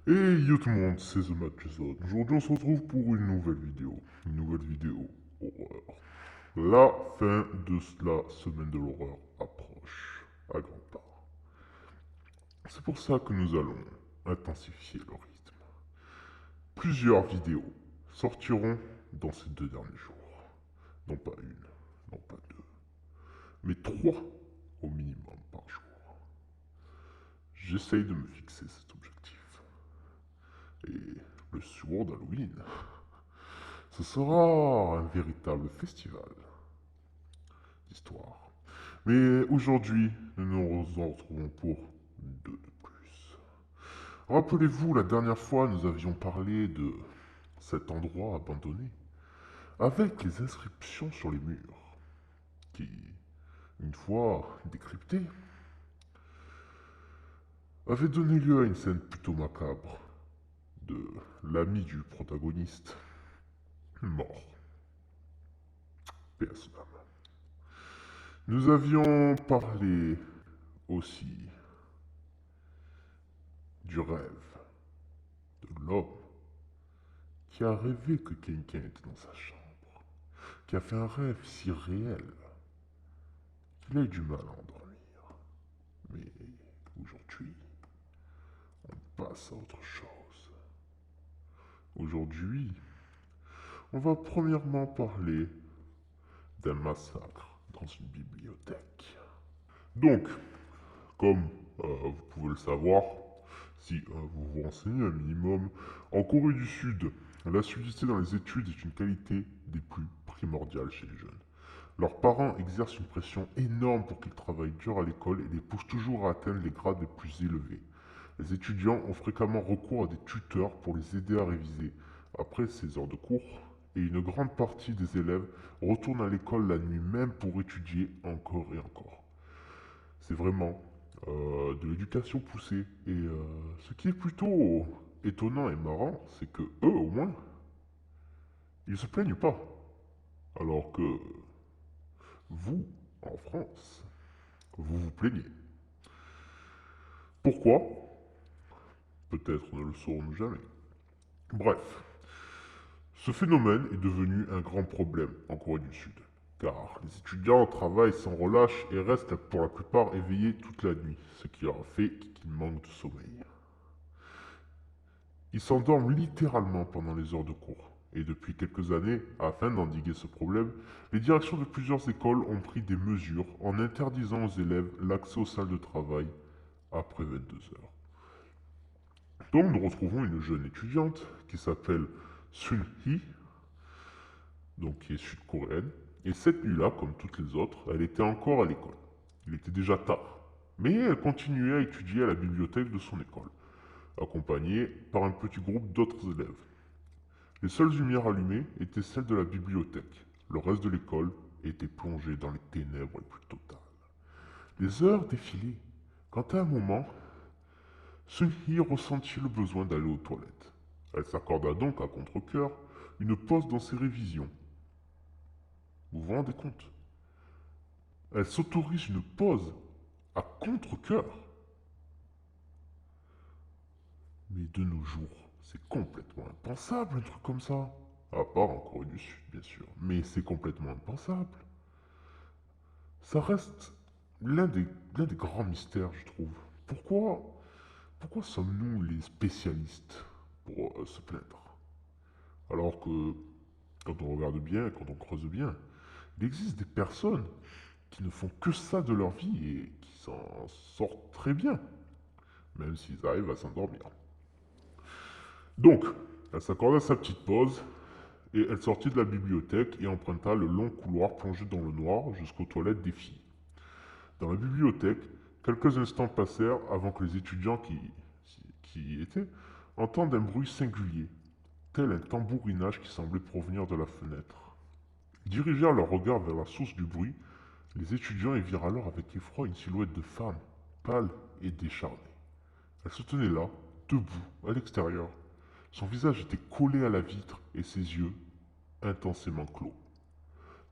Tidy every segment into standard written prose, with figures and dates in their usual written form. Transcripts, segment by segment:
Hey yo tout le monde, c'est The Matchzone. Aujourd'hui on se retrouve pour une nouvelle vidéo. Une nouvelle vidéo horreur. La fin de la semaine de l'horreur approche à grands pas. C'est pour ça que nous allons intensifier le rythme. Plusieurs vidéos sortiront dans ces 2 derniers jours. Non pas une, non pas deux, mais 3 au minimum par jour. J'essaye de me fixer cet objectif. Et le soir d'Halloween, ce sera un véritable festival d'histoire. Mais aujourd'hui, nous nous retrouvons pour 2 de plus. Rappelez-vous, la dernière fois, nous avions parlé de cet endroit abandonné, avec les inscriptions sur les murs, qui, une fois décryptées, avaient donné lieu à une scène plutôt macabre de l'ami du protagoniste, mort. Paix à son âme. Nous avions parlé aussi du rêve de l'homme qui a rêvé que quelqu'un était dans sa chambre, qui a fait un rêve si réel qu'il a eu du mal à endormir. Mais aujourd'hui, on passe à autre chose. Aujourd'hui, on va premièrement parler d'un massacre dans une bibliothèque. Donc, comme vous pouvez le savoir, si vous vous renseignez un minimum, en Corée du Sud, l'assiduité dans les études est une qualité des plus primordiales chez les jeunes. Leurs parents exercent une pression énorme pour qu'ils travaillent dur à l'école et les poussent toujours à atteindre les grades les plus élevés. Les étudiants ont fréquemment recours à des tuteurs pour les aider à réviser après ces heures de cours, et une grande partie des élèves retournent à l'école la nuit même pour étudier encore et encore. C'est vraiment de l'éducation poussée. Et ce qui est plutôt étonnant et marrant, c'est que eux, au moins, ils se plaignent pas. Alors que vous, en France, vous vous plaignez. Pourquoi? Peut-être ne le saurons-nous jamais. Bref, ce phénomène est devenu un grand problème en Corée du Sud, car les étudiants travaillent sans relâche et restent pour la plupart éveillés toute la nuit, ce qui leur a fait qu'ils manquent de sommeil. Ils s'endorment littéralement pendant les heures de cours. Et depuis quelques années, afin d'endiguer ce problème, les directions de plusieurs écoles ont pris des mesures en interdisant aux élèves l'accès aux salles de travail après 22 heures. Donc nous retrouvons une jeune étudiante qui s'appelle Sun-hee, donc qui est sud-coréenne, et cette nuit-là, comme toutes les autres, elle était encore à l'école. Il était déjà tard, mais elle continuait à étudier à la bibliothèque de son école, accompagnée par un petit groupe d'autres élèves. Les seules lumières allumées étaient celles de la bibliothèque. Le reste de l'école était plongé dans les ténèbres les plus totales. Les heures défilaient, quand à un moment, Sun-hee ressentit le besoin d'aller aux toilettes. Elle s'accorda donc à contre-cœur une pause dans ses révisions. Vous vous rendez compte? Elle s'autorise une pause à contre-cœur. Mais de nos jours, c'est complètement impensable un truc comme ça. À part en Corée du Sud, bien sûr. Mais c'est complètement impensable. Ça reste l'un des grands mystères, je trouve. Pourquoi sommes-nous les spécialistes pour se plaindre? Alors que, quand on regarde bien, quand on creuse bien, il existe des personnes qui ne font que ça de leur vie et qui s'en sortent très bien, même s'ils arrivent à s'endormir. Donc, elle s'accorda sa petite pause et elle sortit de la bibliothèque et emprunta le long couloir plongé dans le noir jusqu'aux toilettes des filles. Dans la bibliothèque, quelques instants passèrent avant que les étudiants qui y étaient entendent un bruit singulier, tel un tambourinage qui semblait provenir de la fenêtre. Ils dirigèrent leur regard vers la source du bruit. Les étudiants y virent alors avec effroi une silhouette de femme, pâle et décharnée. Elle se tenait là, debout, à l'extérieur. Son visage était collé à la vitre et ses yeux intensément clos.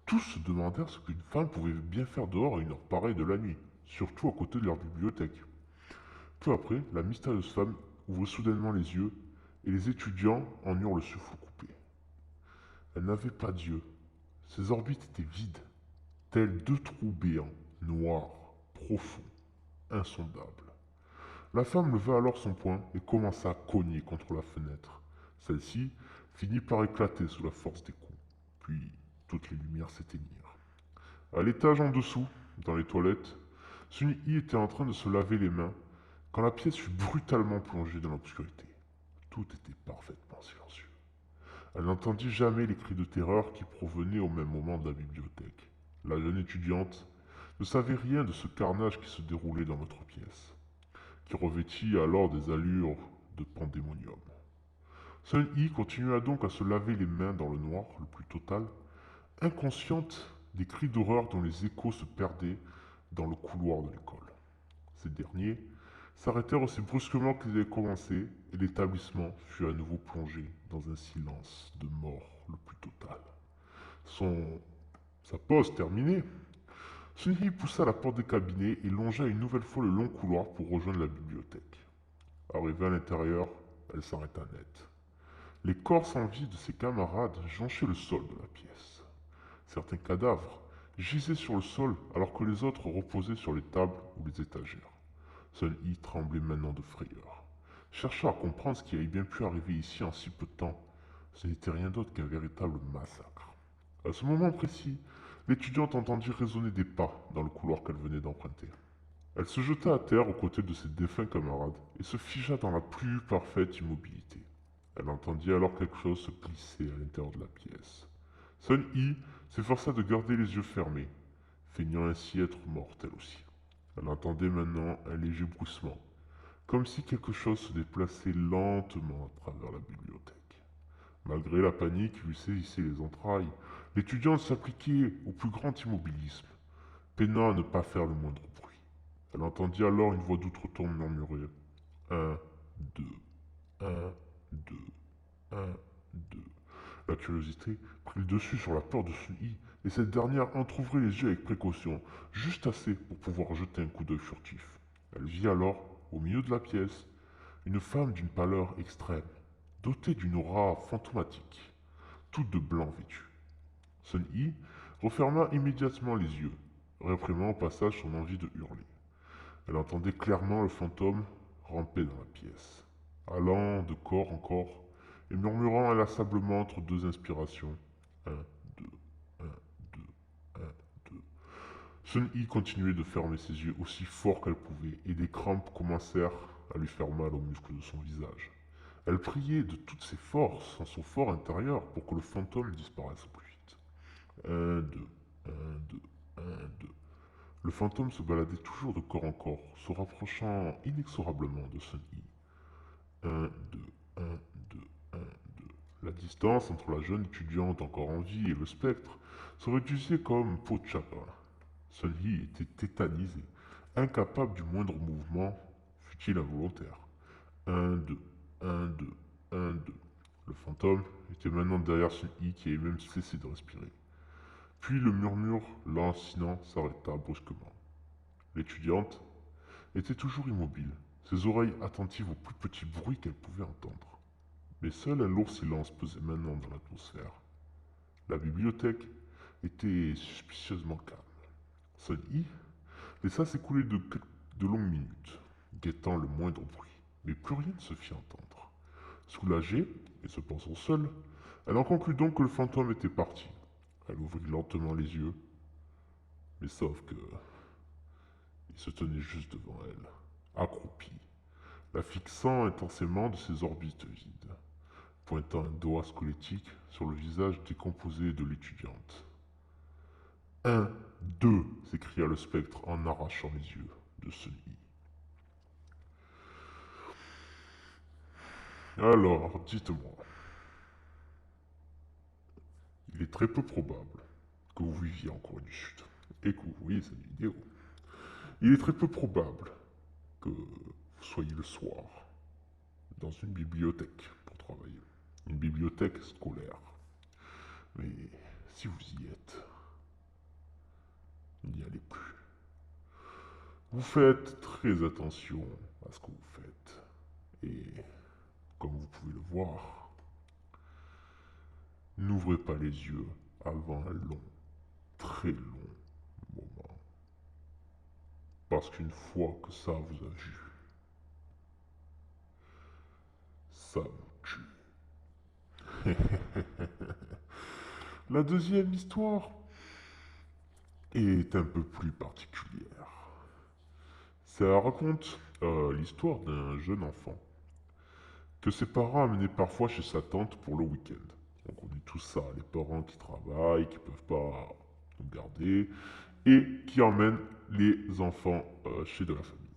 Tous se demandèrent ce qu'une femme pouvait bien faire dehors à une heure pareille de la nuit. surtout à côté de leur bibliothèque. Peu après, la mystérieuse femme ouvre soudainement les yeux et les étudiants en eurent le souffle coupé. Elle n'avait pas d'yeux. Ses orbites étaient vides, tels deux trous béants, noirs, profonds, insondables. La femme leva alors son poing et commença à cogner contre la fenêtre. Celle-ci finit par éclater sous la force des coups. Puis toutes les lumières s'éteignirent. À l'étage en dessous, dans les toilettes, Sun-Hee était en train de se laver les mains quand la pièce fut brutalement plongée dans l'obscurité. Tout était parfaitement silencieux. Elle n'entendit jamais les cris de terreur qui provenaient au même moment de la bibliothèque. La jeune étudiante ne savait rien de ce carnage qui se déroulait dans notre pièce, qui revêtit alors des allures de pandémonium. Sun-Hee continua donc à se laver les mains dans le noir le plus total, inconsciente des cris d'horreur dont les échos se perdaient dans le couloir de l'école. Ces derniers s'arrêtèrent aussi brusquement qu'ils avaient commencé, et l'établissement fut à nouveau plongé dans un silence de mort le plus total. Sa pause terminée, Sun-Hee poussa la porte des cabinets et longea une nouvelle fois le long couloir pour rejoindre la bibliothèque. Arrivée à l'intérieur, elle s'arrêta net. Les corps sans vie de ses camarades jonchaient le sol de la pièce. Certains cadavres gisaient sur le sol alors que les autres reposaient sur les tables ou les étagères. Sun-Hee tremblait maintenant de frayeur, cherchant à comprendre ce qui avait bien pu arriver ici en si peu de temps. Ce n'était rien d'autre qu'un véritable massacre. À ce moment précis, l'étudiante entendit résonner des pas dans le couloir qu'elle venait d'emprunter. Elle se jeta à terre aux côtés de ses défunts camarades et se figea dans la plus parfaite immobilité. Elle entendit alors quelque chose se glisser à l'intérieur de la pièce. Sun-Hee s'efforça de garder les yeux fermés, feignant ainsi être morte elle aussi. Elle entendait maintenant un léger bruissement, comme si quelque chose se déplaçait lentement à travers la bibliothèque. Malgré la panique qui lui saisissait les entrailles, l'étudiante s'appliquait au plus grand immobilisme, peinant à ne pas faire le moindre bruit. Elle entendit alors une voix d'outre-tombe murmurer un, deux, un, deux, un, deux. La curiosité prit le dessus sur la peur de Sun-Hee, et cette dernière entr'ouvrit les yeux avec précaution, juste assez pour pouvoir jeter un coup d'œil furtif. Elle vit alors, au milieu de la pièce, une femme d'une pâleur extrême, dotée d'une aura fantomatique, toute de blanc vêtue. Sun-Hee referma immédiatement les yeux, réprimant au passage son envie de hurler. Elle entendait clairement le fantôme ramper dans la pièce, allant de corps en corps et murmurant inlassablement entre deux inspirations. Un, deux, un, deux, un, deux. Sun-Hee continuait de fermer ses yeux aussi fort qu'elle pouvait, et des crampes commencèrent à lui faire mal aux muscles de son visage. Elle priait de toutes ses forces en son fort intérieur pour que le fantôme disparaisse au plus vite. Un, deux, un, deux, un, deux. Le fantôme se baladait toujours de corps en corps, se rapprochant inexorablement de Sun-Hee. Un, deux, un, deux, un, deux. La distance entre la jeune étudiante encore en vie et le spectre se réduisait comme peau de chagrin. Sun-Hee était tétanisé, incapable du moindre mouvement, fût-il involontaire. Un, deux, un, deux, un, deux. Le fantôme était maintenant derrière Sun-Hee qui avait même cessé de respirer. Puis le murmure lancinant s'arrêta brusquement. L'étudiante était toujours immobile, ses oreilles attentives au plus petit bruit qu'elle pouvait entendre. Mais seul un lourd silence pesait maintenant dans l'atmosphère. La bibliothèque était suspicieusement calme. Sun-Hee laissa s'écouler de longues minutes, guettant le moindre bruit, mais plus rien ne se fit entendre. Soulagée, et se pensant seule, elle en conclut donc que le fantôme était parti. Elle ouvrit lentement les yeux, mais sauf que il se tenait juste devant elle, accroupi, la fixant intensément de ses orbites vides, pointant un doigt squelettique sur le visage décomposé de l'étudiante. Un, deux, s'écria le spectre en arrachant les yeux de Sun-Hee. Alors, dites-moi, il est très peu probable que vous viviez en Corée du Sud et que vous voyez cette vidéo. Il est très peu probable que vous soyez le soir dans une bibliothèque pour travailler. Une bibliothèque scolaire. Mais si vous y êtes, n'y allez plus. Vous faites très attention à ce que vous faites. Et comme vous pouvez le voir, n'ouvrez pas les yeux avant un long, très long moment. Parce qu'une fois que ça vous a vu, ça vous tue. La deuxième histoire est un peu plus particulière. Ça raconte l'histoire d'un jeune enfant que ses parents amenaient parfois chez sa tante pour le week-end. On connaît tout ça, les parents qui travaillent, qui ne peuvent pas nous garder, et qui emmènent les enfants chez de la famille.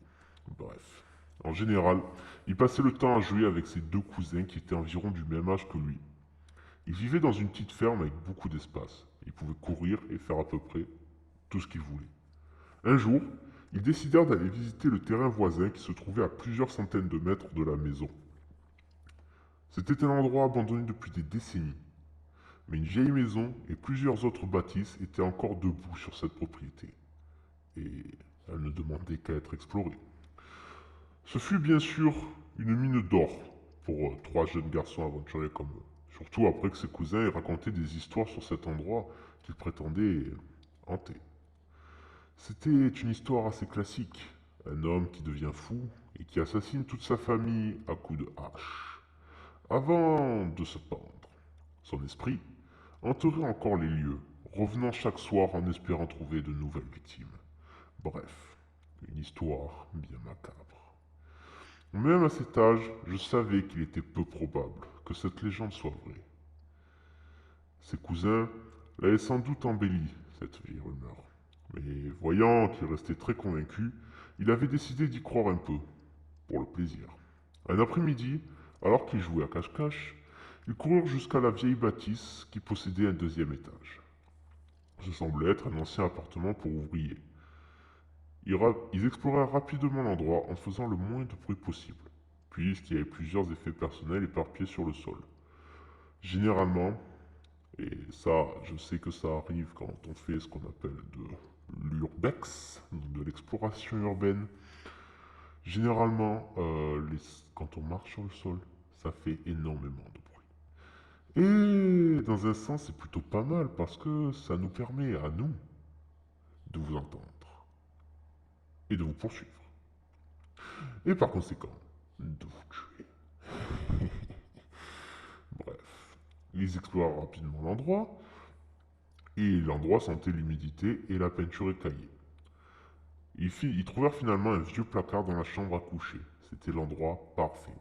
Bref. En général, il passait le temps à jouer avec ses deux cousins qui étaient environ du même âge que lui. Il vivait dans une petite ferme avec beaucoup d'espace. Il pouvait courir et faire à peu près tout ce qu'il voulait. Un jour, ils décidèrent d'aller visiter le terrain voisin qui se trouvait à plusieurs centaines de mètres de la maison. C'était un endroit abandonné depuis des décennies, mais une vieille maison et plusieurs autres bâtisses étaient encore debout sur cette propriété, et elles ne demandaient qu'à être explorées. Ce fut bien sûr une mine d'or pour trois jeunes garçons aventuriers comme eux, surtout après que ses cousins aient raconté des histoires sur cet endroit qu'ils prétendaient hanter. C'était une histoire assez classique, un homme qui devient fou et qui assassine toute sa famille à coups de hache, avant de se pendre. Son esprit entourait encore les lieux, revenant chaque soir en espérant trouver de nouvelles victimes. Bref, une histoire bien macabre. Même à cet âge, je savais qu'il était peu probable que cette légende soit vraie. Ses cousins l'avaient sans doute embellie, cette vieille rumeur. Mais voyant qu'il restait très convaincu, il avait décidé d'y croire un peu, pour le plaisir. Un après-midi, alors qu'ils jouaient à cache-cache, ils coururent jusqu'à la vieille bâtisse qui possédait un deuxième étage. Ce semblait être un ancien appartement pour ouvriers. Ils explorèrent rapidement l'endroit en faisant le moins de bruit possible, puisqu'il y avait plusieurs effets personnels éparpillés sur le sol. Généralement, et ça, je sais que ça arrive quand on fait ce qu'on appelle de l'urbex, donc de l'exploration urbaine. Généralement, quand on marche sur le sol, ça fait énormément de bruit. Et dans un sens, c'est plutôt pas mal parce que ça nous permet à nous de vous entendre et de vous poursuivre. Et par conséquent, de vous tuer. Bref, ils explorent rapidement l'endroit, et l'endroit sentait l'humidité et la peinture écaillée. Ils trouvèrent finalement un vieux placard dans la chambre à coucher. C'était l'endroit parfait.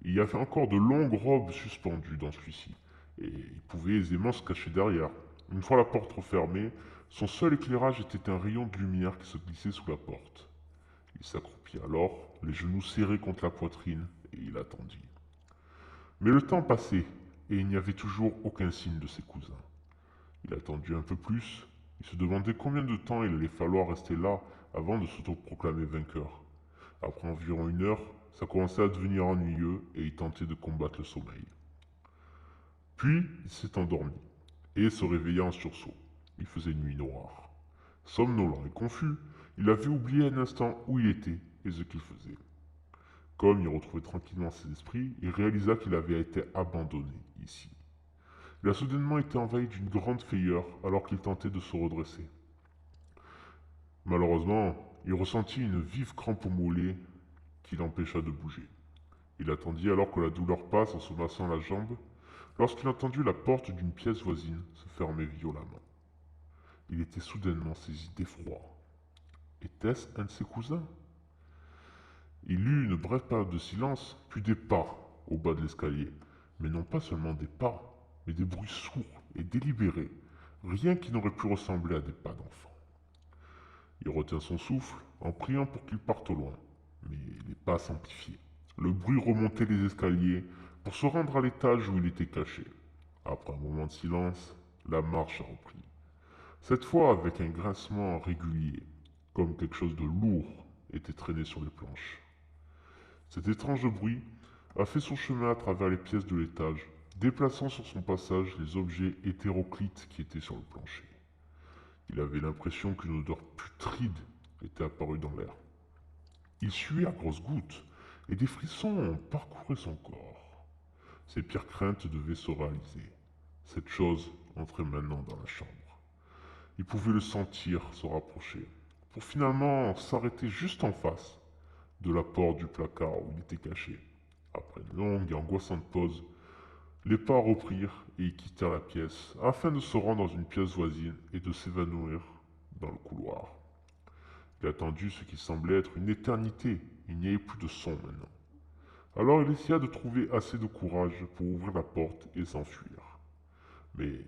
Il y avait encore de longues robes suspendues dans celui-ci, et ils pouvaient aisément se cacher derrière. Une fois la porte refermée, son seul éclairage était un rayon de lumière qui se glissait sous la porte. Il s'accroupit alors, les genoux serrés contre la poitrine, et il attendit. Mais le temps passait, et il n'y avait toujours aucun signe de ses cousins. Il attendit un peu plus, il se demandait combien de temps il allait falloir rester là avant de s'autoproclamer vainqueur. Après environ une heure, ça commençait à devenir ennuyeux et il tentait de combattre le sommeil. Puis, il s'est endormi, et se réveilla en sursaut. Il faisait nuit noire. Somnolent et confus, il avait oublié un instant où il était et ce qu'il faisait. Comme il retrouvait tranquillement ses esprits, il réalisa qu'il avait été abandonné ici. Il a soudainement été envahi d'une grande frayeur alors qu'il tentait de se redresser. Malheureusement, il ressentit une vive crampe au mollet qui l'empêcha de bouger. Il attendit alors que la douleur passe en se massant la jambe, lorsqu'il entendit la porte d'une pièce voisine se fermer violemment. Il était soudainement saisi d'effroi. Était-ce un de ses cousins? Il eut une brève période de silence, puis des pas au bas de l'escalier. Mais non pas seulement des pas, mais des bruits sourds et délibérés, rien qui n'aurait pu ressembler à des pas d'enfant. Il retint son souffle en priant pour qu'il parte au loin, mais les pas s'amplifiaient. Le bruit remontait les escaliers pour se rendre à l'étage où il était caché. Après un moment de silence, la marche a repris. Cette fois avec un grincement régulier, comme quelque chose de lourd était traîné sur les planches. Cet étrange bruit a fait son chemin à travers les pièces de l'étage, déplaçant sur son passage les objets hétéroclites qui étaient sur le plancher. Il avait l'impression qu'une odeur putride était apparue dans l'air. Il suait à grosses gouttes, et des frissons parcouraient son corps. Ses pires craintes devaient se réaliser. Cette chose entrait maintenant dans la chambre. Il pouvait le sentir se rapprocher, pour finalement s'arrêter juste en face de la porte du placard où il était caché. Après une longue et angoissante pause, les pas reprirent et ils quittèrent la pièce, afin de se rendre dans une pièce voisine et de s'évanouir dans le couloir. Il attendit ce qui semblait être une éternité. Il n'y avait plus de son maintenant. Alors il essaya de trouver assez de courage pour ouvrir la porte et s'enfuir. Mais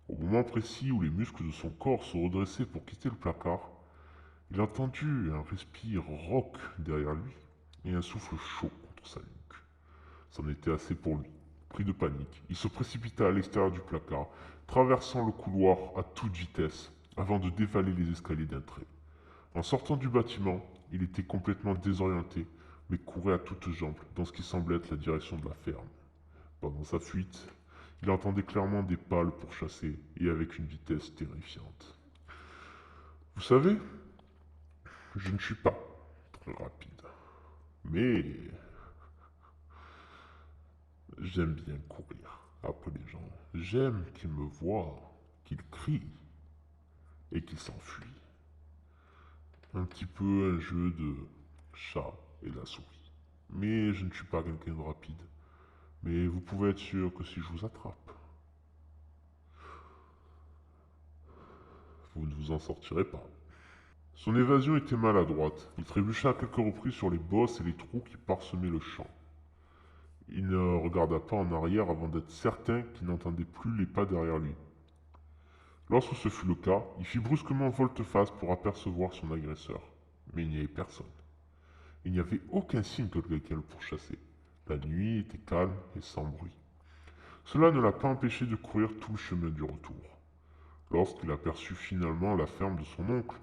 au moment précis où les muscles de son corps se redressaient pour quitter le placard, il entendit un respire rauque derrière lui et un souffle chaud contre sa nuque. C'en était assez pour lui. Pris de panique, il se précipita à l'extérieur du placard, traversant le couloir à toute vitesse avant de dévaler les escaliers d'un trait. En sortant du bâtiment, il était complètement désorienté, mais courait à toutes jambes dans ce qui semblait être la direction de la ferme. Pendant sa fuite, il entendait clairement des pas le pourchasser et avec une vitesse terrifiante. Vous savez, je ne suis pas très rapide, mais j'aime bien courir après les gens. J'aime qu'ils me voient, qu'ils crient et qu'ils s'enfuient. Un petit peu un jeu de chat et la souris. Mais je ne suis pas quelqu'un de rapide. Mais vous pouvez être sûr que si je vous attrape, vous ne vous en sortirez pas. Son évasion était maladroite. Il trébucha à quelques reprises sur les bosses et les trous qui parsemaient le champ. Il ne regarda pas en arrière avant d'être certain qu'il n'entendait plus les pas derrière lui. Lorsque ce fut le cas, il fit brusquement volte-face pour apercevoir son agresseur. Mais il n'y avait personne. Il n'y avait aucun signe que quelqu'un le pourchassait. La nuit était calme et sans bruit. Cela ne l'a pas empêché de courir tout le chemin du retour. Lorsqu'il aperçut finalement la ferme de son oncle,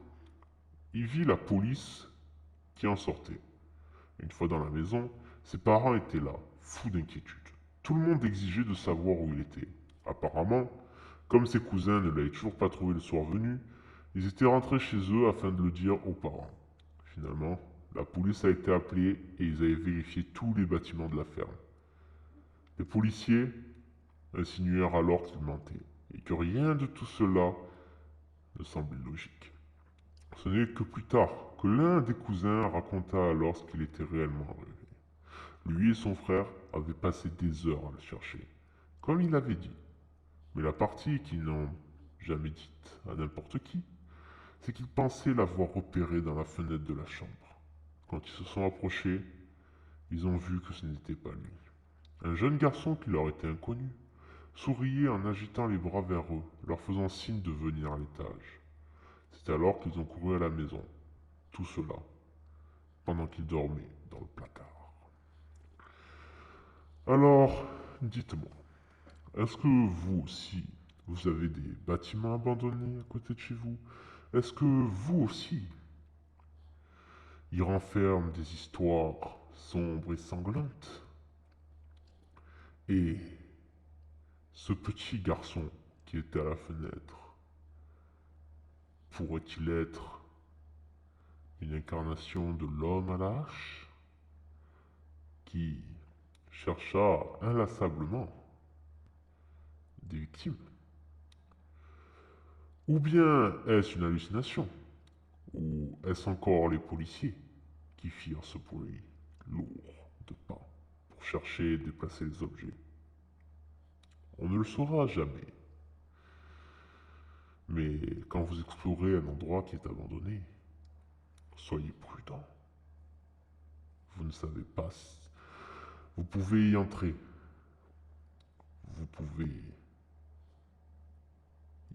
il vit la police qui en sortait. Une fois dans la maison, ses parents étaient là, fous d'inquiétude. Tout le monde exigeait de savoir où il était. Apparemment, comme ses cousins ne l'avaient toujours pas trouvé le soir venu, ils étaient rentrés chez eux afin de le dire aux parents. Finalement, la police a été appelée et ils avaient vérifié tous les bâtiments de la ferme. Les policiers insinuèrent alors qu'il mentait et que rien de tout cela ne semblait logique. Ce n'est que plus tard que l'un des cousins raconta alors ce qu'il était réellement arrivé. Lui et son frère avaient passé des heures à le chercher, comme il l'avait dit. Mais la partie qu'ils n'ont jamais dite à n'importe qui, c'est qu'ils pensaient l'avoir repéré dans la fenêtre de la chambre. Quand ils se sont approchés, ils ont vu que ce n'était pas lui. Un jeune garçon qui leur était inconnu souriait en agitant les bras vers eux, leur faisant signe de venir à l'étage. C'est alors qu'ils ont couru à la maison, tout cela, pendant qu'il dormait dans le placard. Alors, dites-moi, est-ce que vous aussi, vous avez des bâtiments abandonnés à côté de chez vous? Est-ce que vous aussi, y renferment des histoires sombres et sanglantes? Et ce petit garçon qui était à la fenêtre, pourrait-il être une incarnation de l'homme à la hache qui chercha inlassablement des victimes? Ou bien est-ce une hallucination? Ou est-ce encore les policiers qui firent ce bruit lourd de pas pour chercher et déplacer les objets? On ne le saura jamais. Mais quand vous explorez un endroit qui est abandonné, soyez prudent. Vous ne savez pas si vous pouvez y entrer. Vous pouvez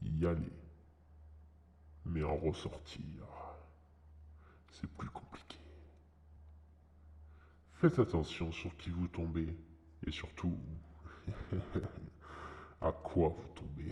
y aller. Mais en ressortir, c'est plus compliqué. Faites attention sur qui vous tombez. Et surtout, à quoi vous tombez.